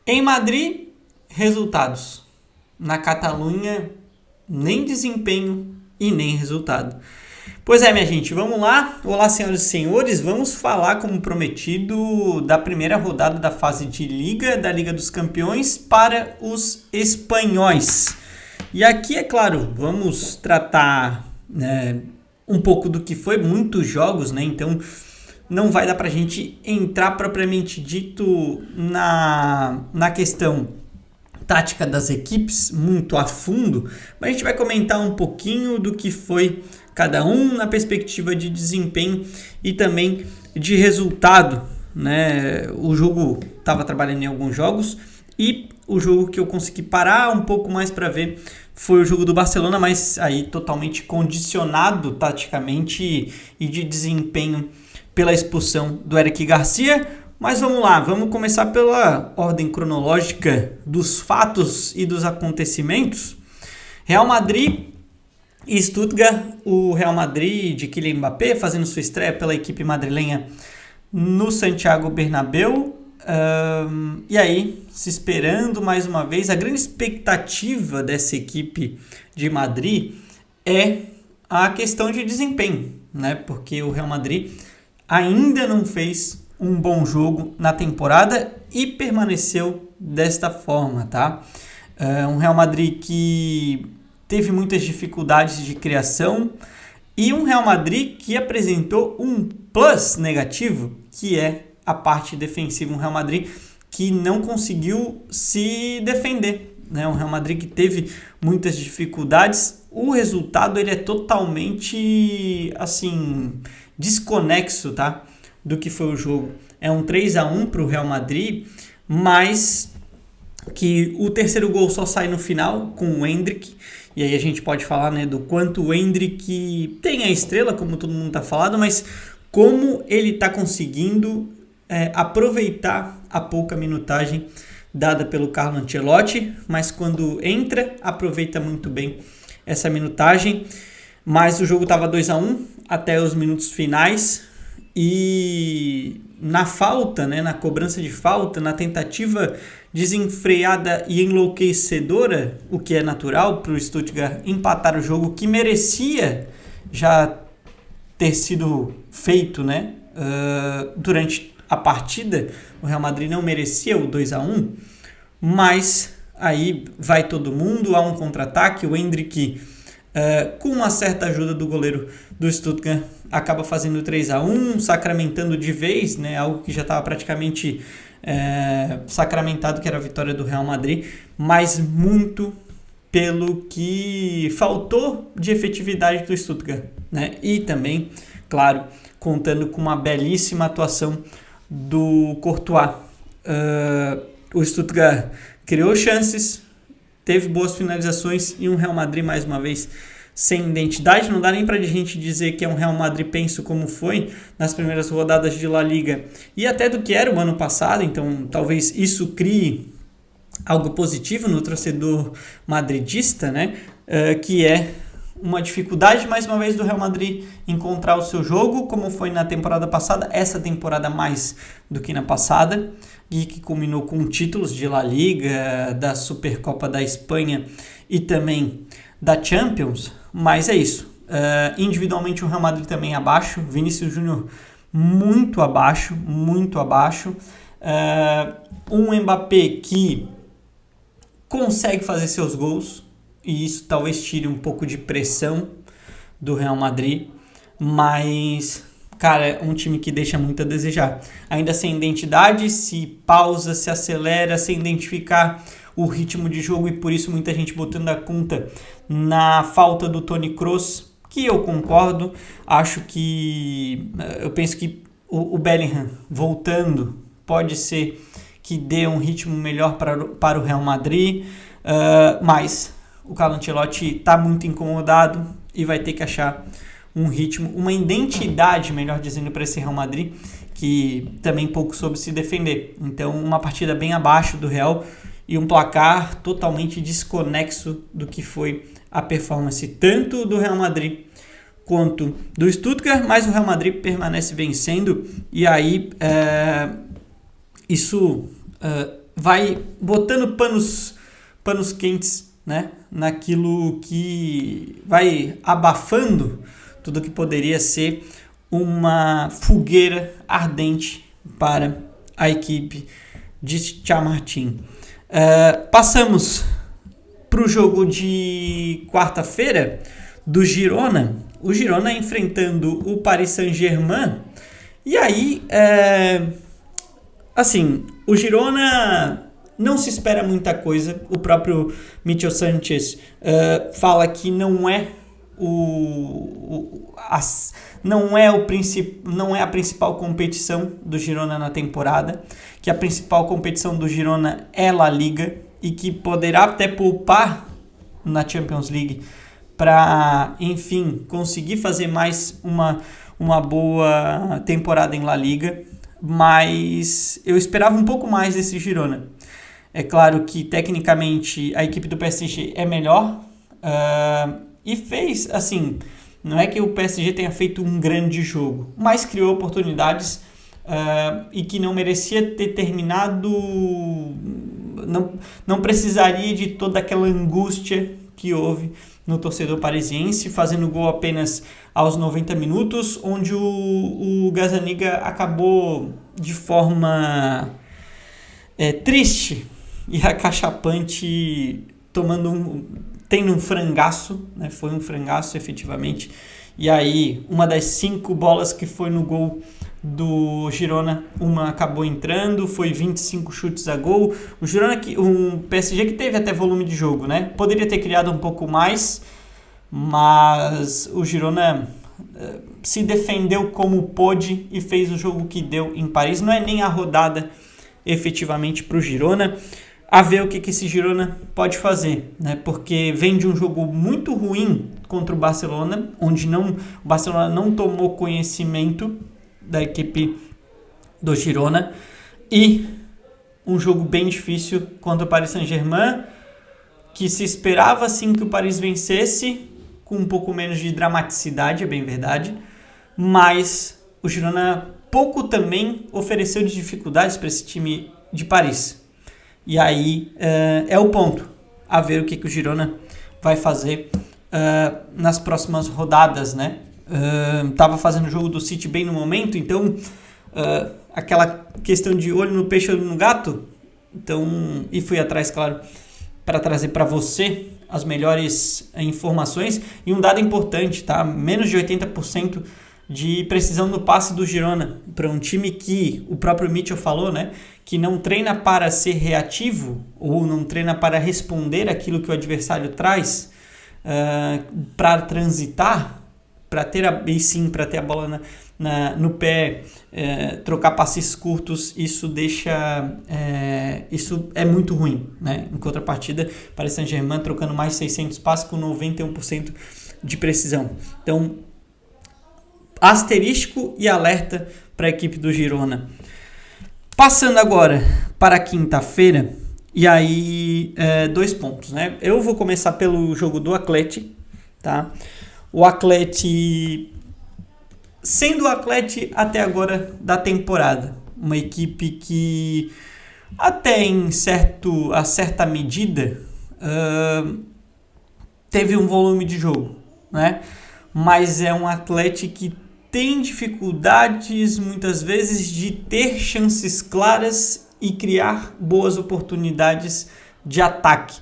Em Madrid, resultados. Na Catalunha, nem desempenho e nem resultado. Pois é, minha gente, vamos lá. Olá, senhoras e senhores, vamos falar, como prometido, da primeira rodada da fase de Liga, da Liga dos Campeões, para os espanhóis. E aqui, é claro, vamos tratar um pouco do que foi, muitos jogos, né? Então, não vai dar pra gente entrar propriamente dito na questão tática das equipes muito a fundo, mas a gente vai comentar um pouquinho do que foi cada um na perspectiva de desempenho e também de resultado, né? O jogo estava trabalhando em alguns jogos e o jogo que eu consegui parar um pouco mais para ver foi o jogo do Barcelona, mas aí totalmente condicionado taticamente e de desempenho pela expulsão do Eric Garcia. Mas vamos lá, vamos começar pela ordem cronológica dos fatos e dos acontecimentos. Real Madrid e Stuttgart, o Real Madrid de Kylian Mbappé fazendo sua estreia pela equipe madrilenha no Santiago Bernabéu. E aí, se esperando mais uma vez, a grande expectativa dessa equipe de Madrid é a questão de desempenho, né? Porque o Real Madrid ainda não fez um bom jogo na temporada e permaneceu desta forma, tá? Um Real Madrid que teve muitas dificuldades de criação e um Real Madrid que apresentou um plus negativo, que é a parte defensiva. Um Real Madrid que não conseguiu se defender, né? Um Real Madrid que teve muitas dificuldades. O resultado ele é totalmente assim desconexo, tá? Do que foi o jogo. É um 3-1 para o Real Madrid, mas que o terceiro gol só sai no final com o Endrick. E aí a gente pode falar, né, do quanto o Endrick tem a estrela, como todo mundo está falando, mas como ele está conseguindo aproveitar a pouca minutagem dada pelo Carlo Ancelotti, mas quando entra, aproveita muito bem essa minutagem. Mas o jogo estava 2-1 até os minutos finais. E na falta, né, na cobrança de falta, na tentativa desenfreada e enlouquecedora, o que é natural para o Stuttgart empatar o jogo que merecia já ter sido feito, né, durante a partida. O Real Madrid não merecia o 2-1, mas aí vai todo mundo, há um contra-ataque, o Endrick, com uma certa ajuda do goleiro do Stuttgart, acaba fazendo 3-1, sacramentando de vez, né, algo que já estava praticamente sacramentado, que era a vitória do Real Madrid, mas muito pelo que faltou de efetividade do Stuttgart, né, e também, claro, contando com uma belíssima atuação do Courtois. O Stuttgart criou chances, teve boas finalizações e um Real Madrid, mais uma vez, sem identidade. Não dá nem pra gente dizer que é um Real Madrid penso como foi nas primeiras rodadas de La Liga e até do que era o ano passado, então talvez isso crie algo positivo no torcedor madridista, né? Que é uma dificuldade, mais uma vez, do Real Madrid encontrar o seu jogo, como foi na temporada passada, essa temporada mais do que na passada, e que culminou com títulos de La Liga, da Supercopa da Espanha e também da Champions. Mas é isso. Individualmente o Real Madrid também abaixo, Vinícius Júnior muito abaixo, muito abaixo. Um Mbappé que consegue fazer seus gols, e isso talvez tire um pouco de pressão do Real Madrid, mas, cara, é um time que deixa muito a desejar. Ainda sem identidade, se pausa, se acelera, sem identificar o ritmo de jogo, e por isso muita gente botando a conta na falta do Toni Kroos, que eu concordo. Eu penso que o Bellingham voltando pode ser que dê um ritmo melhor para o Real Madrid, mas o Carlo Ancelotti está muito incomodado e vai ter que achar um ritmo, uma identidade, melhor dizendo, para esse Real Madrid, que também pouco soube se defender. Então, uma partida bem abaixo do Real e um placar totalmente desconexo do que foi a performance tanto do Real Madrid quanto do Stuttgart, mas o Real Madrid permanece vencendo, e aí isso vai botando panos quentes, né, naquilo que vai abafando tudo que poderia ser uma fogueira ardente para a equipe de Chamartin. Passamos para o jogo de quarta-feira do Girona. O Girona enfrentando o Paris Saint-Germain. E aí, assim, o Girona não se espera muita coisa. O próprio Mitchell Sanchez fala que não é a principal competição do Girona na temporada, que a principal competição do Girona é La Liga e que poderá até poupar na Champions League para, enfim, conseguir fazer mais uma boa temporada em La Liga, mas eu esperava um pouco mais desse Girona. É claro que tecnicamente a equipe do PSG é melhor e fez, assim, não é que o PSG tenha feito um grande jogo, mas criou oportunidades e que não merecia ter terminado, não precisaria de toda aquela angústia que houve no torcedor parisiense, fazendo gol apenas aos 90 minutos, onde o Gazzaniga acabou de forma triste e acachapante tendo um frangaço, né? Foi um frangaço efetivamente. E aí, uma das 5 bolas que foi no gol do Girona, uma acabou entrando, foi 25 chutes a gol. O Girona, um PSG que teve até volume de jogo, né? Poderia ter criado um pouco mais, mas o Girona se defendeu como pôde e fez o jogo que deu em Paris. Não é nem a rodada efetivamente para o Girona. A ver o que esse Girona pode fazer, né? Porque vem de um jogo muito ruim contra o Barcelona, onde o Barcelona não tomou conhecimento da equipe do Girona, e um jogo bem difícil contra o Paris Saint-Germain, que se esperava sim que o Paris vencesse, com um pouco menos de dramaticidade, é bem verdade, mas o Girona pouco também ofereceu de dificuldades para esse time de Paris. E aí é o ponto, a ver o que o Girona vai fazer nas próximas rodadas, né? Tava fazendo o jogo do City bem no momento, então aquela questão de olho no peixe, olho no gato, então, e fui atrás, claro, para trazer para você as melhores informações. E um dado importante, tá? Menos de 80% de precisão no passe do Girona, para um time que o próprio Mitchell falou, né, que não treina para ser reativo ou não treina para responder aquilo que o adversário traz, para transitar, para ter a bola no pé, trocar passes curtos. Isso isso é muito ruim, né? Em contrapartida, Paris Saint-Germain trocando mais de 600 passes com 91% de precisão. Então, asterisco e alerta para a equipe do Girona. Passando agora para quinta-feira, e aí 2 pontos, né? Eu vou começar pelo jogo do Athletic, tá? O Athletic, sendo o Athletic até agora da temporada, uma equipe que até a certa medida teve um volume de jogo, né? Mas é um Athletic que tem dificuldades muitas vezes de ter chances claras e criar boas oportunidades de ataque.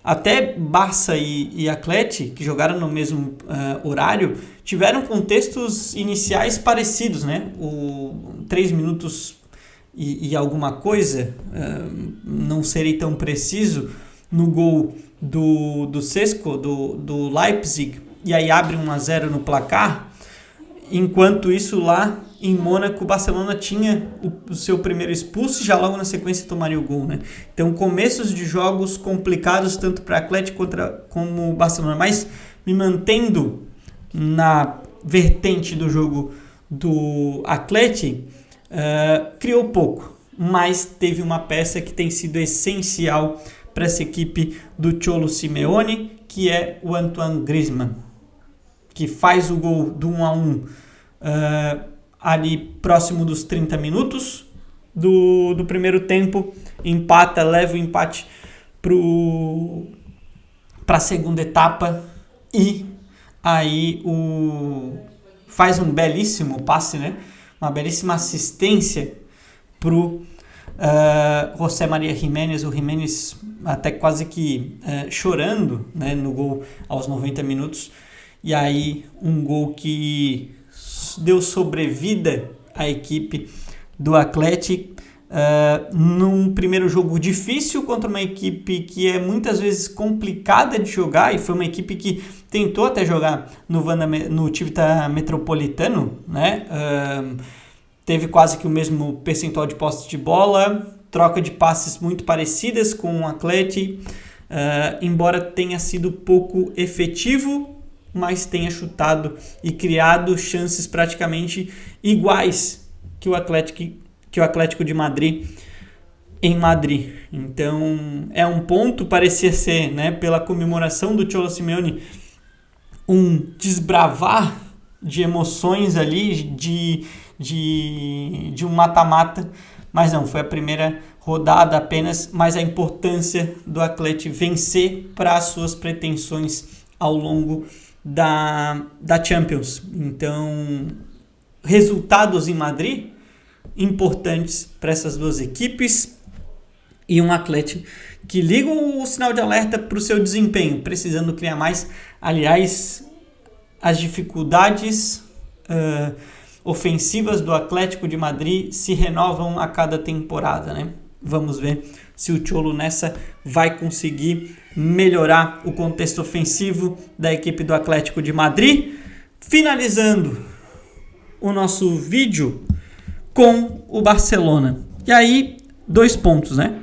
Até Barça e Athletic, que jogaram no mesmo horário, tiveram contextos iniciais parecidos, né? 3 minutos e alguma coisa, não serei tão preciso, no gol do Sesco, do Leipzig, e aí abre 1-0 no placar. Enquanto isso, lá em Mônaco, o Barcelona tinha o seu primeiro expulso e já logo na sequência tomaria o gol, né? Então, começos de jogos complicados tanto para o Atlético como o Barcelona. Mas me mantendo na vertente do jogo do Atlético, criou pouco, mas teve uma peça que tem sido essencial para essa equipe do Cholo Simeone, que é o Antoine Griezmann, que faz o gol do 1-1 ali próximo dos 30 minutos do primeiro tempo, empata, leva o empate para a segunda etapa e aí faz um belíssimo passe, né? Uma belíssima assistência pro José Maria Giménez, o Giménez até quase que chorando, né, no gol aos 90 minutos, e aí um gol que deu sobrevida à equipe do Atlético num primeiro jogo difícil contra uma equipe que é muitas vezes complicada de jogar, e foi uma equipe que tentou até jogar no Civita Metropolitano, né? Teve quase que o mesmo percentual de posse de bola, troca de passes muito parecidas com o Atlético, embora tenha sido pouco efetivo, mas tenha chutado e criado chances praticamente iguais que o Atlético de Madrid em Madrid. Então é um ponto, parecia ser, né, pela comemoração do Cholo Simeone, um desbravar de emoções ali, de um mata-mata, mas não, foi a primeira rodada apenas, mas a importância do Atlético vencer para as suas pretensões ao longo da Champions. Então, resultados em Madrid importantes para essas duas equipes e um Atlético que liga o sinal de alerta para o seu desempenho, precisando criar mais. Aliás, as dificuldades ofensivas do Atlético de Madrid se renovam a cada temporada, né? Vamos ver se o Cholo nessa vai conseguir melhorar o contexto ofensivo da equipe do Atlético de Madrid. Finalizando o nosso vídeo com o Barcelona. E aí, 2 pontos, né?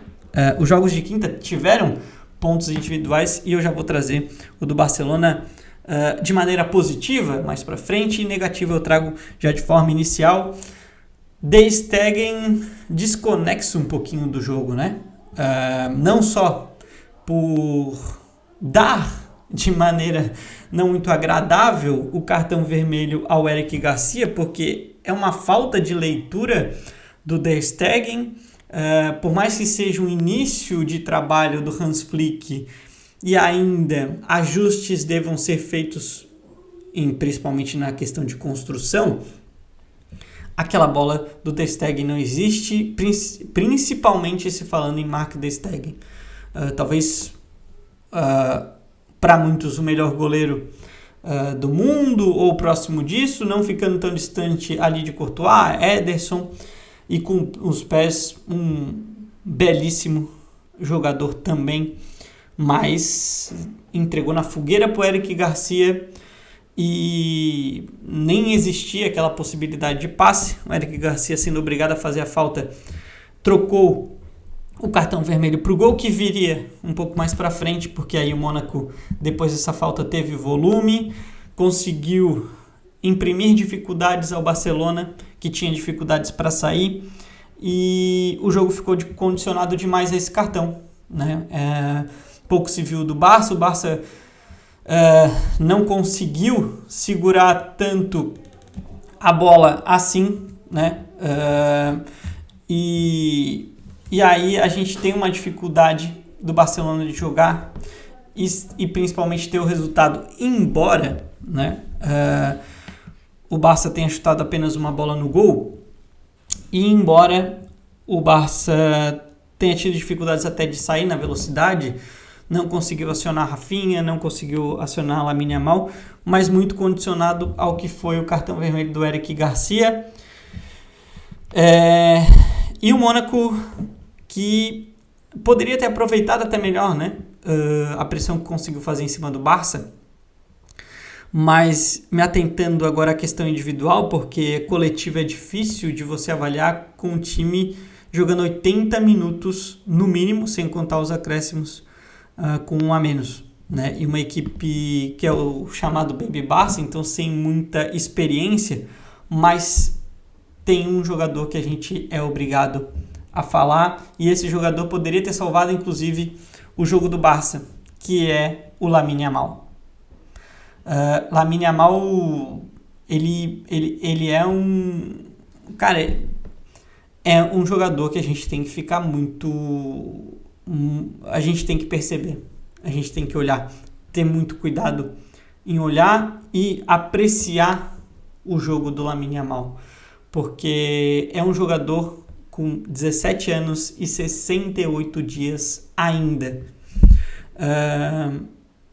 Os jogos de quinta tiveram pontos individuais e eu já vou trazer o do Barcelona de maneira positiva mais para frente, e negativa eu trago já de forma inicial. Ter Stegen desconexo um pouquinho do jogo, né? Não só por dar de maneira não muito agradável o cartão vermelho ao Eric Garcia, porque é uma falta de leitura do Ter Stegen, por mais que seja um início de trabalho do Hans Flick e ainda ajustes devam ser feitos, principalmente na questão de construção, aquela bola do Ter Stegen não existe, principalmente se falando em Marc Ter Stegen. Talvez para muitos o melhor goleiro do mundo ou próximo disso, não ficando tão distante ali de Courtois, Ederson, e com os pés um belíssimo jogador também, mas entregou na fogueira para o Eric Garcia e nem existia aquela possibilidade de passe. O Eric Garcia, sendo obrigado a fazer a falta, trocou o cartão vermelho para o gol, que viria um pouco mais para frente, porque aí o Mônaco, depois dessa falta, teve volume, conseguiu imprimir dificuldades ao Barcelona, que tinha dificuldades para sair, e o jogo ficou condicionado demais a esse cartão, né? Pouco se viu do Barça. O Barça não conseguiu segurar tanto a bola assim, né? E aí a gente tem uma dificuldade do Barcelona de jogar e principalmente ter o resultado, embora, né, o Barça tenha chutado apenas uma bola no gol, e embora o Barça tenha tido dificuldades até de sair na velocidade, não conseguiu acionar Rafinha, não conseguiu acionar Lamine Yamal, mas muito condicionado ao que foi o cartão vermelho do Eric Garcia. E o Mônaco, que poderia ter aproveitado até melhor, né, a pressão que conseguiu fazer em cima do Barça, mas me atentando agora à questão individual, porque coletiva é difícil de você avaliar com um time jogando 80 minutos no mínimo, sem contar os acréscimos, com um a menos, né? E uma equipe que é o chamado Baby Barça, então sem muita experiência, mas tem um jogador que a gente é obrigado a falar, e esse jogador poderia ter salvado inclusive o jogo do Barça, que é o Lamine Yamal. Lamine Yamal, ele é um... Cara, é um jogador que a gente tem que ficar muito... A gente tem que perceber, a gente tem que olhar, ter muito cuidado em olhar e apreciar o jogo do Lamine Yamal, porque é um jogador com 17 anos e 68 dias ainda.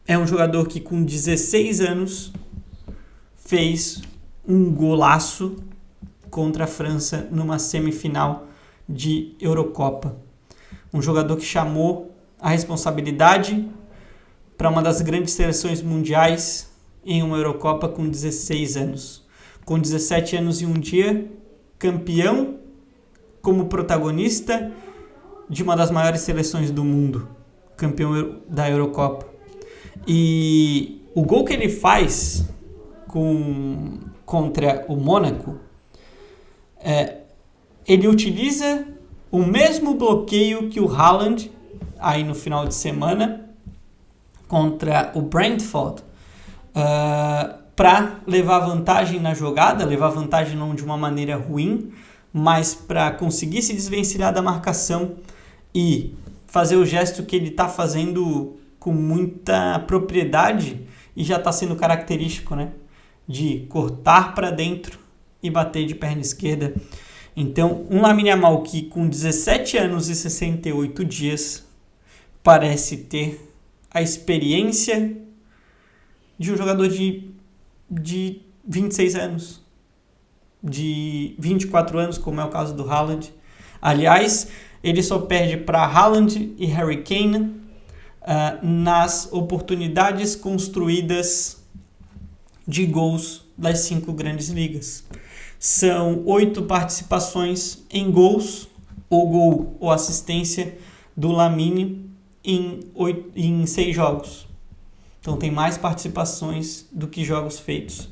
É um jogador que com 16 anos fez um golaço contra a França numa semifinal de Eurocopa. Um jogador que chamou a responsabilidade para uma das grandes seleções mundiais em uma Eurocopa com 16 anos. Com 17 anos e um dia, campeão como protagonista de uma das maiores seleções do mundo, campeão da Eurocopa. E o gol que ele faz contra o Mônaco, ele utiliza o mesmo bloqueio que o Haaland, aí no final de semana, contra o Brentford, para levar vantagem na jogada, levar vantagem não de uma maneira ruim, mas para conseguir se desvencilhar da marcação e fazer o gesto que ele está fazendo com muita propriedade e já está sendo característico, né? De cortar para dentro e bater de perna esquerda. Então, um Lamine Yamal que com 17 anos e 68 dias parece ter a experiência de um jogador de 26 anos, de 24 anos, como é o caso do Haaland. Aliás, ele só perde para Haaland e Harry Kane nas oportunidades construídas de gols das 5 grandes ligas. São 8 participações em gols, ou gol ou assistência do Lamine em 6 jogos. Então tem mais participações do que jogos feitos.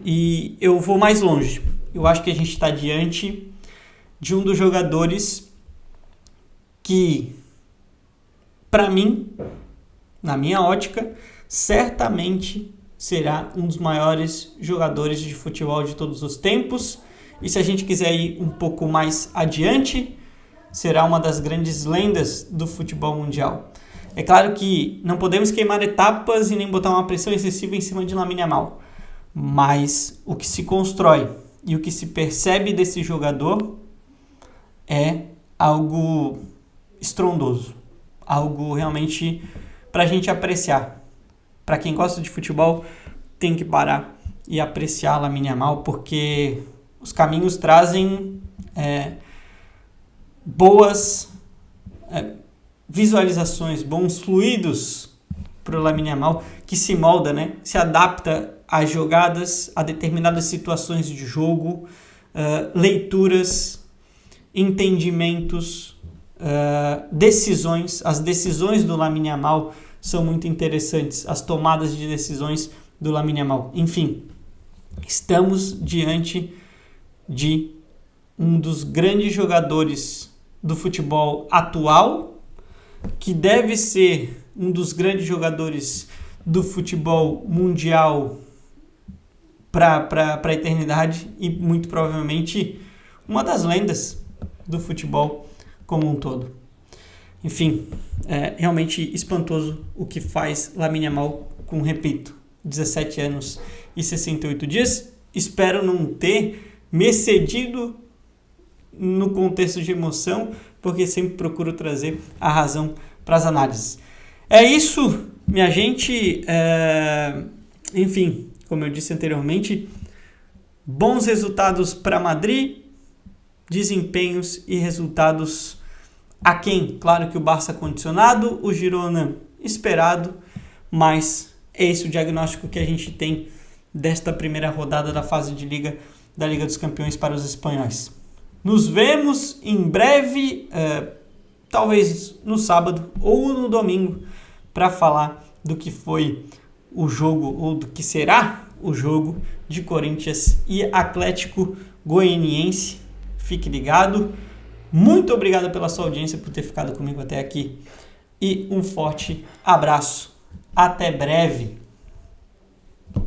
E eu vou mais longe. Eu acho que a gente está diante de um dos jogadores que, para mim, na minha ótica, certamente será um dos maiores jogadores de futebol de todos os tempos. E se a gente quiser ir um pouco mais adiante, será uma das grandes lendas do futebol mundial. É claro que não podemos queimar etapas e nem botar uma pressão excessiva em cima de Lamine Yamal, mas o que se constrói e o que se percebe desse jogador é algo estrondoso, algo realmente para a gente apreciar. Para quem gosta de futebol, tem que parar e apreciar Lamine Yamal, porque os caminhos trazem boas visualizações, bons fluidos para o Lamine Yamal, que se molda, né? Se adapta às jogadas, a determinadas situações de jogo, leituras, entendimentos, decisões. As decisões do Lamine Yamal são muito interessantes, as tomadas de decisões do Lamine Yamal. Enfim, estamos diante de um dos grandes jogadores do futebol atual, que deve ser um dos grandes jogadores do futebol mundial para a eternidade e muito provavelmente uma das lendas do futebol como um todo. Enfim, é realmente espantoso o que faz Lamine Yamal com, repito, 17 anos e 68 dias. Espero não ter me excedido no contexto de emoção, porque sempre procuro trazer a razão para as análises. É isso, minha gente. Enfim, como eu disse anteriormente, bons resultados para Madrid, desempenhos e resultados aquém. Claro que o Barça condicionado, o Girona esperado, mas é esse o diagnóstico que a gente tem desta primeira rodada da fase de Liga da Liga dos Campeões para os espanhóis. Nos vemos em breve, talvez no sábado ou no domingo, para falar do que foi o jogo, ou do que será o jogo de Corinthians e Atlético Goianiense. Fique ligado. Muito obrigado pela sua audiência, por ter ficado comigo até aqui. E um forte abraço. Até breve.